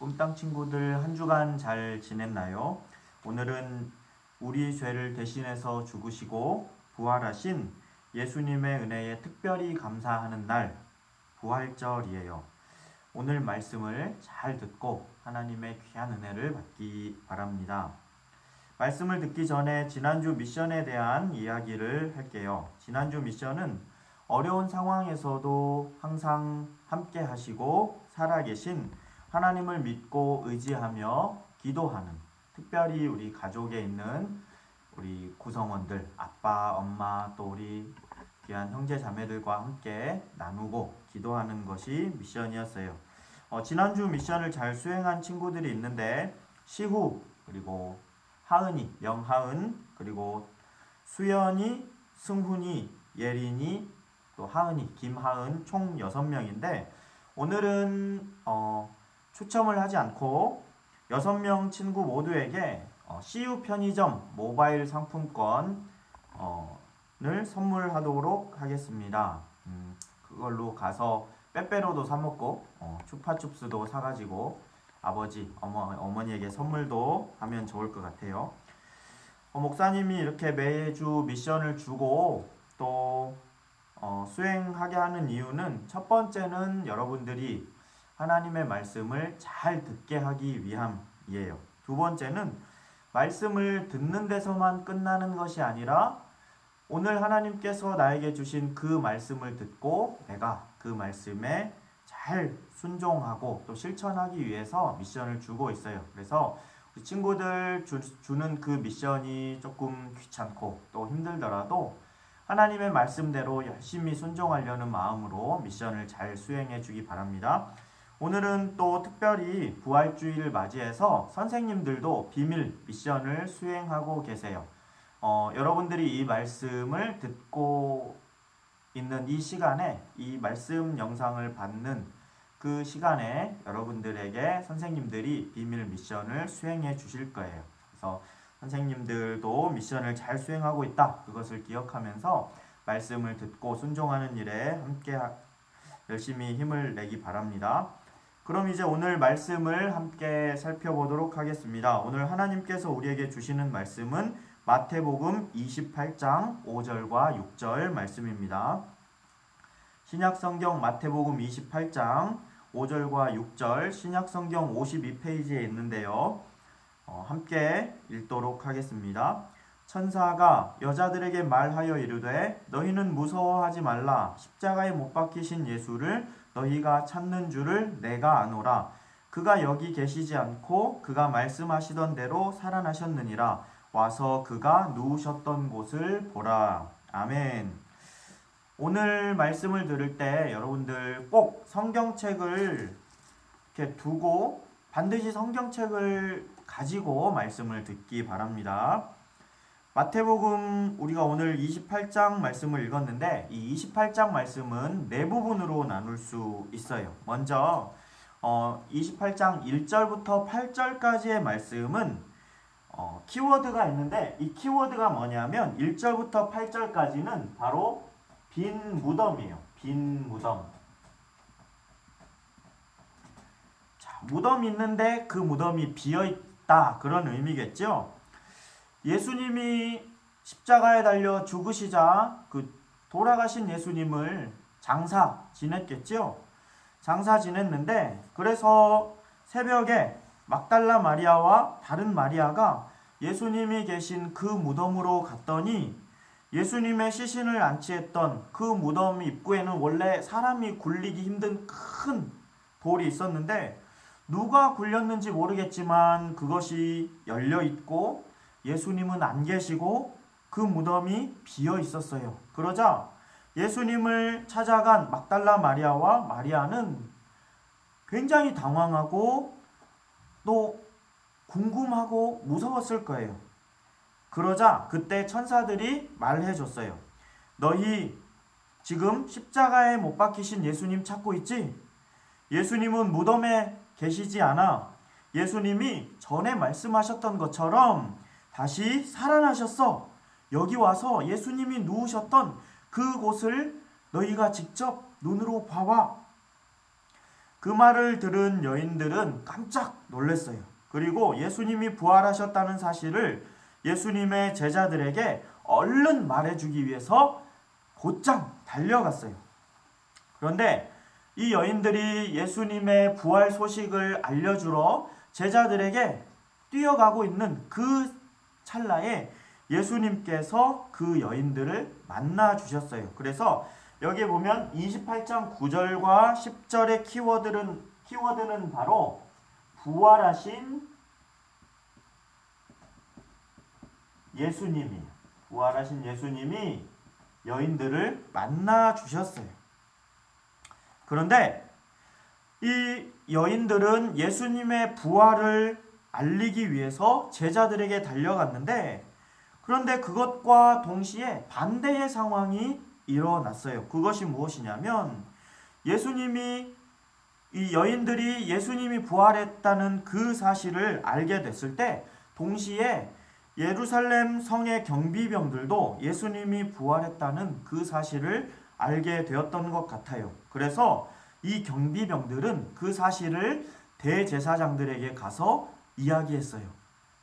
꿈땅 친구들 한 주간 잘 지냈나요? 오늘은 우리 죄를 대신해서 죽으시고 부활하신 예수님의 은혜에 특별히 감사하는 날, 부활절이에요. 오늘 말씀을 잘 듣고 하나님의 귀한 은혜를 받기 바랍니다. 말씀을 듣기 전에 지난주 미션에 대한 이야기를 할게요. 지난주 미션은 어려운 상황에서도 항상 함께 하시고 살아계신 하나님을 믿고 의지하며 기도하는, 특별히 우리 가족에 있는 우리 구성원들, 아빠, 엄마, 또 우리 귀한 형제 자매들과 함께 나누고 기도하는 것이 미션이었어요. 지난주 미션을 잘 수행한 친구들이 있는데 시후, 그리고 하은이, 영하은, 그리고 수연이, 승훈이, 예린이, 또 하은이, 김하은 총 6명인데 오늘은 추첨을 하지 않고 6명 친구 모두에게 CU 편의점 모바일 상품권을 선물하도록 하겠습니다. 그걸로 가서 빼빼로도 사 먹고 추파춥스도 사가지고 아버지, 어머니에게 선물도 하면 좋을 것 같아요. 목사님이 이렇게 매주 미션을 주고 또 수행하게 하는 이유는 첫 번째는 여러분들이 하나님의 말씀을 잘 듣게 하기 위함이에요. 두 번째는 말씀을 듣는 데서만 끝나는 것이 아니라 오늘 하나님께서 나에게 주신 그 말씀을 듣고 내가 그 말씀에 잘 순종하고 또 실천하기 위해서 미션을 주고 있어요. 그래서 우리 친구들 주는 그 미션이 조금 귀찮고 또 힘들더라도 하나님의 말씀대로 열심히 순종하려는 마음으로 미션을 잘 수행해 주기 바랍니다. 오늘은 또 특별히 부활주의를 맞이해서 선생님들도 비밀 미션을 수행하고 계세요. 여러분들이 이 말씀을 듣고 있는 이 시간에 이 말씀 영상을 받는 그 시간에 여러분들에게 선생님들이 비밀 미션을 수행해 주실 거예요. 그래서 선생님들도 미션을 잘 수행하고 있다. 그것을 기억하면서 말씀을 듣고 순종하는 일에 함께 열심히 힘을 내기 바랍니다. 그럼 이제 오늘 말씀을 함께 살펴보도록 하겠습니다. 오늘 하나님께서 우리에게 주시는 말씀은 마태복음 28장 5절과 6절 말씀입니다. 신약성경 마태복음 28장 5절과 6절 신약성경 52페이지에 있는데요. 함께 읽도록 하겠습니다. 천사가 여자들에게 말하여 이르되 너희는 무서워하지 말라. 십자가에 못 박히신 예수를 너희가 찾는 줄을 내가 아노라. 그가 여기 계시지 않고 그가 말씀하시던 대로 살아나셨느니라. 와서 그가 누우셨던 곳을 보라. 아멘. 오늘 말씀을 들을 때 여러분들 꼭 성경책을 이렇게 두고 반드시 성경책을 가지고 말씀을 듣기 바랍니다. 마태복음 우리가 오늘 28장 말씀을 읽었는데 이 28장 말씀은 네 부분으로 나눌 수 있어요. 먼저 28장 1절부터 8절까지의 말씀은 키워드가 있는데 이 키워드가 뭐냐면 1절부터 8절까지는 바로 빈 무덤이에요. 빈 무덤. 자, 무덤이 있는데 그 무덤이 비어있다. 그런 의미겠죠. 예수님이 십자가에 달려 죽으시자 그 돌아가신 예수님을 장사 지냈겠죠. 장사 지냈는데 그래서 새벽에 막달라 마리아와 다른 마리아가 예수님이 계신 그 무덤으로 갔더니 예수님의 시신을 안치했던 그 무덤 입구에는 원래 사람이 굴리기 힘든 큰 돌이 있었는데 누가 굴렸는지 모르겠지만 그것이 열려 있고 예수님은 안 계시고 그 무덤이 비어 있었어요. 그러자 예수님을 찾아간 막달라 마리아와 마리아는 굉장히 당황하고 또 궁금하고 무서웠을 거예요. 그러자 그때 천사들이 말해줬어요. 너희 지금 십자가에 못 박히신 예수님 찾고 있지? 예수님은 무덤에 계시지 않아. 예수님이 전에 말씀하셨던 것처럼 다시 살아나셨어. 여기 와서 예수님이 누우셨던 그곳을 너희가 직접 눈으로 봐와. 그 말을 들은 여인들은 깜짝 놀랐어요. 그리고 예수님이 부활하셨다는 사실을 예수님의 제자들에게 얼른 말해주기 위해서 곧장 달려갔어요. 그런데 이 여인들이 예수님의 부활 소식을 알려주러 제자들에게 뛰어가고 있는 그 찰나에 예수님께서 그 여인들을 만나 주셨어요. 그래서 여기 보면 28장 9절과 10절의 키워드는 바로 부활하신 예수님이 여인들을 만나 주셨어요. 그런데 이 여인들은 예수님의 부활을 알리기 위해서 제자들에게 달려갔는데, 그런데 그것과 동시에 반대의 상황이 일어났어요. 그것이 무엇이냐면 이 여인들이 예수님이 부활했다는 그 사실을 알게 됐을 때 동시에 예루살렘 성의 경비병들도 예수님이 부활했다는 그 사실을 알게 되었던 것 같아요. 그래서 이 경비병들은 그 사실을 대제사장들에게 가서 이야기했어요.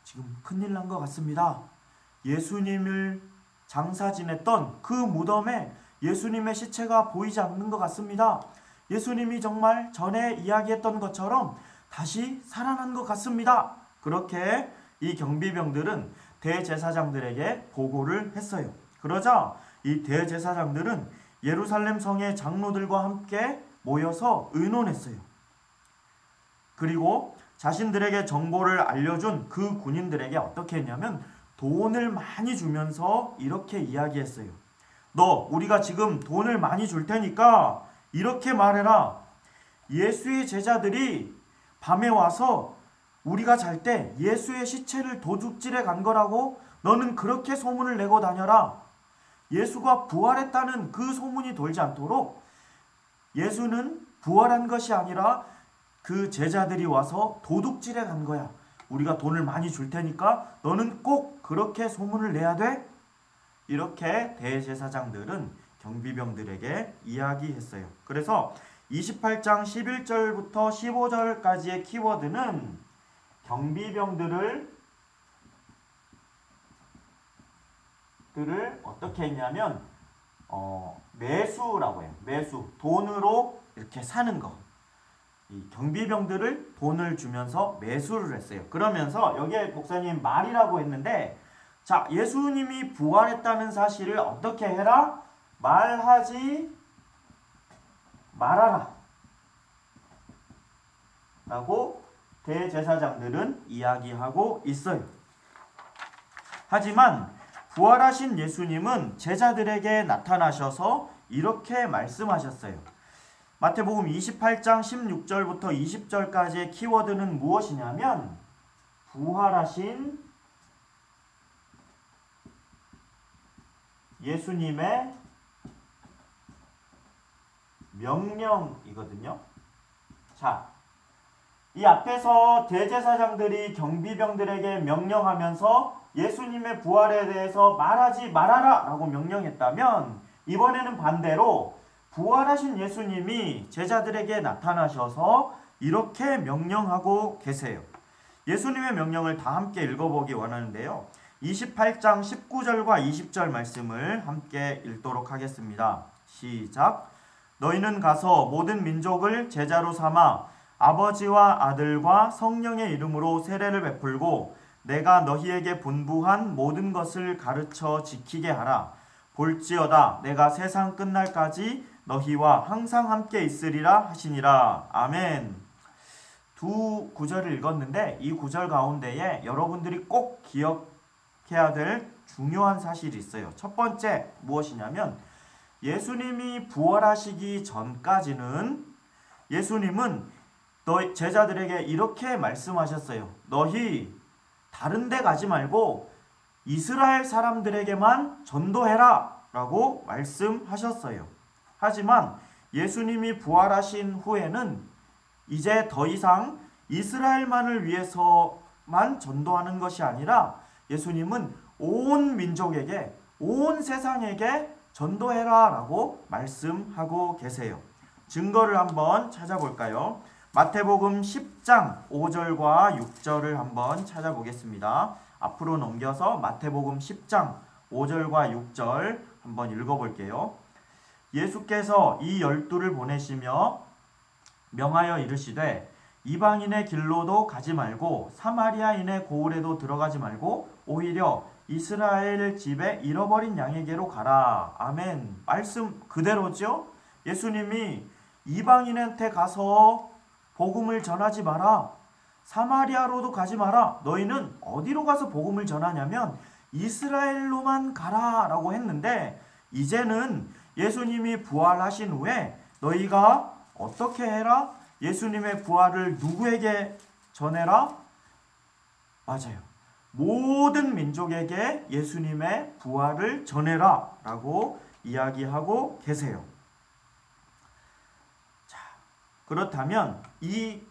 지금 큰일 난 것 같습니다. 예수님을 장사 지냈던 그 무덤에 예수님의 시체가 보이지 않는 것 같습니다. 예수님이 정말 전에 이야기했던 것처럼 다시 살아난 것 같습니다. 그렇게 이 경비병들은 대제사장들에게 보고를 했어요. 그러자 이 대제사장들은 예루살렘 성의 장로들과 함께 모여서 의논했어요. 그리고 자신들에게 정보를 알려준 그 군인들에게 어떻게 했냐면 돈을 많이 주면서 이렇게 이야기했어요. 너 우리가 지금 돈을 많이 줄 테니까 이렇게 말해라. 예수의 제자들이 밤에 와서 우리가 잘 때 예수의 시체를 도둑질해 간 거라고 너는 그렇게 소문을 내고 다녀라. 예수가 부활했다는 그 소문이 돌지 않도록 예수는 부활한 것이 아니라 그 제자들이 와서 도둑질해 간 거야. 우리가 돈을 많이 줄 테니까 너는 꼭 그렇게 소문을 내야 돼. 이렇게 대제사장들은 경비병들에게 이야기했어요. 그래서 28장 11절부터 15절까지의 키워드는 경비병들을 어떻게 했냐면 매수라고 해요. 매수. 돈으로 이렇게 사는 거. 이 경비병들을 돈을 주면서 매수를 했어요. 그러면서 여기에 목사님 말이라고 했는데, 자, 예수님이 부활했다는 사실을 어떻게 해라? 말하지 말아라 라고 대제사장들은 이야기하고 있어요. 하지만 부활하신 예수님은 제자들에게 나타나셔서 이렇게 말씀하셨어요. 마태복음 28장 16절부터 20절까지의 키워드는 무엇이냐면 부활하신 예수님의 명령이거든요. 자, 이 앞에서 대제사장들이 경비병들에게 명령하면서 예수님의 부활에 대해서 말하지 말아라 라고 명령했다면, 이번에는 반대로 부활하신 예수님이 제자들에게 나타나셔서 이렇게 명령하고 계세요. 예수님의 명령을 다 함께 읽어보기 원하는데요. 28장 19절과 20절 말씀을 함께 읽도록 하겠습니다. 시작. 너희는 가서 모든 민족을 제자로 삼아 아버지와 아들과 성령의 이름으로 세례를 베풀고 내가 너희에게 분부한 모든 것을 가르쳐 지키게 하라. 볼지어다 내가 세상 끝날까지 너희와 항상 함께 있으리라 하시니라. 아멘. 두 구절을 읽었는데 이 구절 가운데에 여러분들이 꼭 기억해야 될 중요한 사실이 있어요. 첫 번째 무엇이냐면 예수님이 부활하시기 전까지는 예수님은 제자들에게 이렇게 말씀하셨어요. 너희 다른 데 가지 말고 이스라엘 사람들에게만 전도해라 라고 말씀하셨어요. 하지만 예수님이 부활하신 후에는 이제 더 이상 이스라엘만을 위해서만 전도하는 것이 아니라 예수님은 온 민족에게, 온 세상에게 전도해라 라고 말씀하고 계세요. 증거를 한번 찾아볼까요? 마태복음 10장 5절과 6절을 한번 찾아보겠습니다. 앞으로 넘겨서 마태복음 10장 5절과 6절 한번 읽어볼게요. 예수께서 이 12를 보내시며 명하여 이르시되 이방인의 길로도 가지 말고 사마리아인의 고을에도 들어가지 말고 오히려 이스라엘 집에 잃어버린 양에게로 가라. 아멘. 말씀 그대로죠? 예수님이 이방인한테 가서 복음을 전하지 마라. 사마리아로도 가지 마라. 너희는 어디로 가서 복음을 전하냐면 이스라엘로만 가라 라고 했는데, 이제는 예수님이 부활하신 후에 너희가 어떻게 해라? 예수님의 부활을 누구에게 전해라? 맞아요. 모든 민족에게 예수님의 부활을 전해라 라고 이야기하고 계세요. 자, 그렇다면 이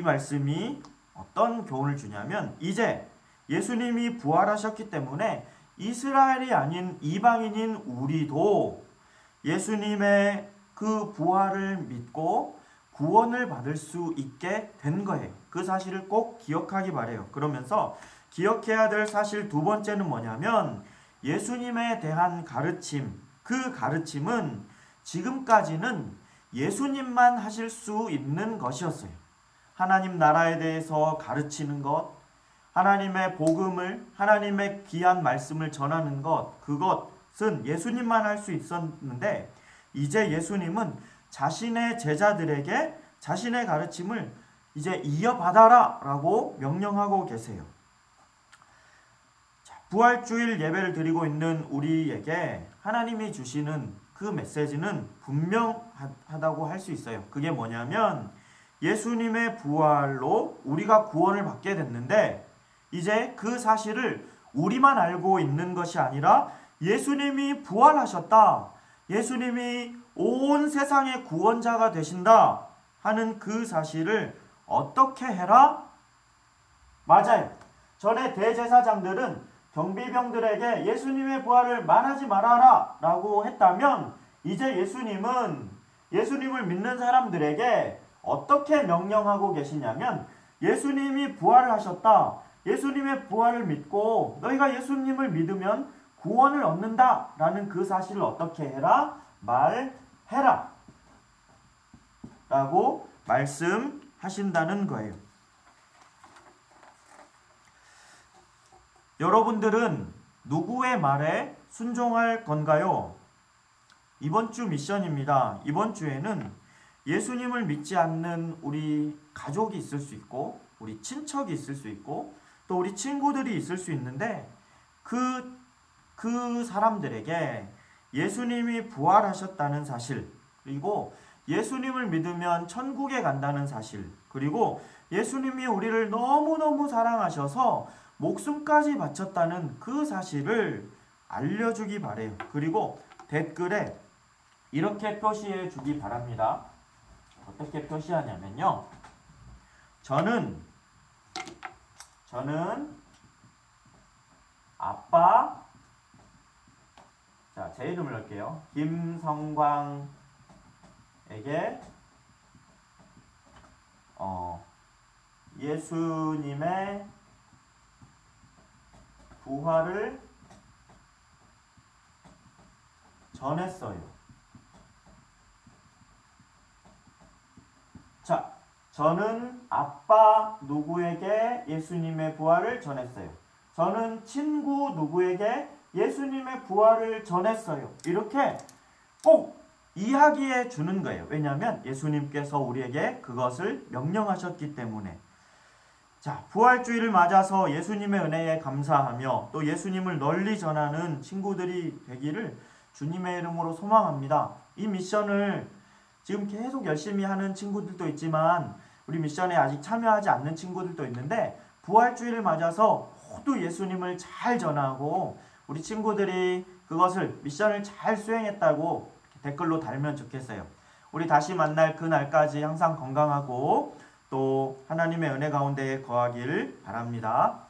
말씀이 어떤 교훈을 주냐면, 이제 예수님이 부활하셨기 때문에 이스라엘이 아닌 이방인인 우리도 예수님의 그 부활을 믿고 구원을 받을 수 있게 된 거예요. 그 사실을 꼭 기억하기 바래요. 그러면서 기억해야 될 사실 두 번째는 뭐냐면, 예수님에 대한 가르침, 그 가르침은 지금까지는 예수님만 하실 수 있는 것이었어요. 하나님 나라에 대해서 가르치는 것, 하나님의 복음을, 하나님의 귀한 말씀을 전하는 것, 그것은 예수님만 할 수 있었는데, 이제 예수님은 자신의 제자들에게 자신의 가르침을 이제 이어받아라 라고 명령하고 계세요. 자, 부활주일 예배를 드리고 있는 우리에게 하나님이 주시는 그 메시지는 분명하다고 할 수 있어요. 그게 뭐냐면, 예수님의 부활로 우리가 구원을 받게 됐는데, 이제 그 사실을 우리만 알고 있는 것이 아니라 예수님이 부활하셨다, 예수님이 온 세상의 구원자가 되신다 하는 그 사실을 어떻게 해라? 맞아요. 전에 대제사장들은 경비병들에게 예수님의 부활을 말하지 말아라 라고 했다면, 이제 예수님은 예수님을 믿는 사람들에게 어떻게 명령하고 계시냐면, 예수님이 부활을 하셨다, 예수님의 부활을 믿고 너희가 예수님을 믿으면 구원을 얻는다 라는 그 사실을 어떻게 해라? 말해라 라고 말씀하신다는 거예요. 여러분들은 누구의 말에 순종할 건가요? 이번 주 미션입니다. 이번 주에는 예수님을 믿지 않는 우리 가족이 있을 수 있고, 우리 친척이 있을 수 있고, 또 우리 친구들이 있을 수 있는데, 그 사람들에게 예수님이 부활하셨다는 사실, 그리고 예수님을 믿으면 천국에 간다는 사실, 그리고 예수님이 우리를 너무너무 사랑하셔서 목숨까지 바쳤다는 그 사실을 알려주기 바래요. 그리고 댓글에 이렇게 표시해 주기 바랍니다. 어떻게 표시하냐면요, 저는 아빠, 자, 제 이름을 넣을게요. 김성광에게 예수님의 부활을 전했어요. 자, 저는 아빠 누구에게 예수님의 부활을 전했어요. 저는 친구 누구에게 예수님의 부활을 전했어요. 이렇게 꼭 이야기해 주는 거예요. 왜냐하면 예수님께서 우리에게 그것을 명령하셨기 때문에. 자, 부활주의를 맞아서 예수님의 은혜에 감사하며 또 예수님을 널리 전하는 친구들이 되기를 주님의 이름으로 소망합니다. 이 미션을 지금 계속 열심히 하는 친구들도 있지만, 우리 미션에 아직 참여하지 않는 친구들도 있는데, 부활주의를 맞아서 모두 예수님을 잘 전하고 우리 친구들이 그것을 미션을 잘 수행했다고 댓글로 달면 좋겠어요. 우리 다시 만날 그날까지 항상 건강하고 또 하나님의 은혜 가운데 거하길 바랍니다.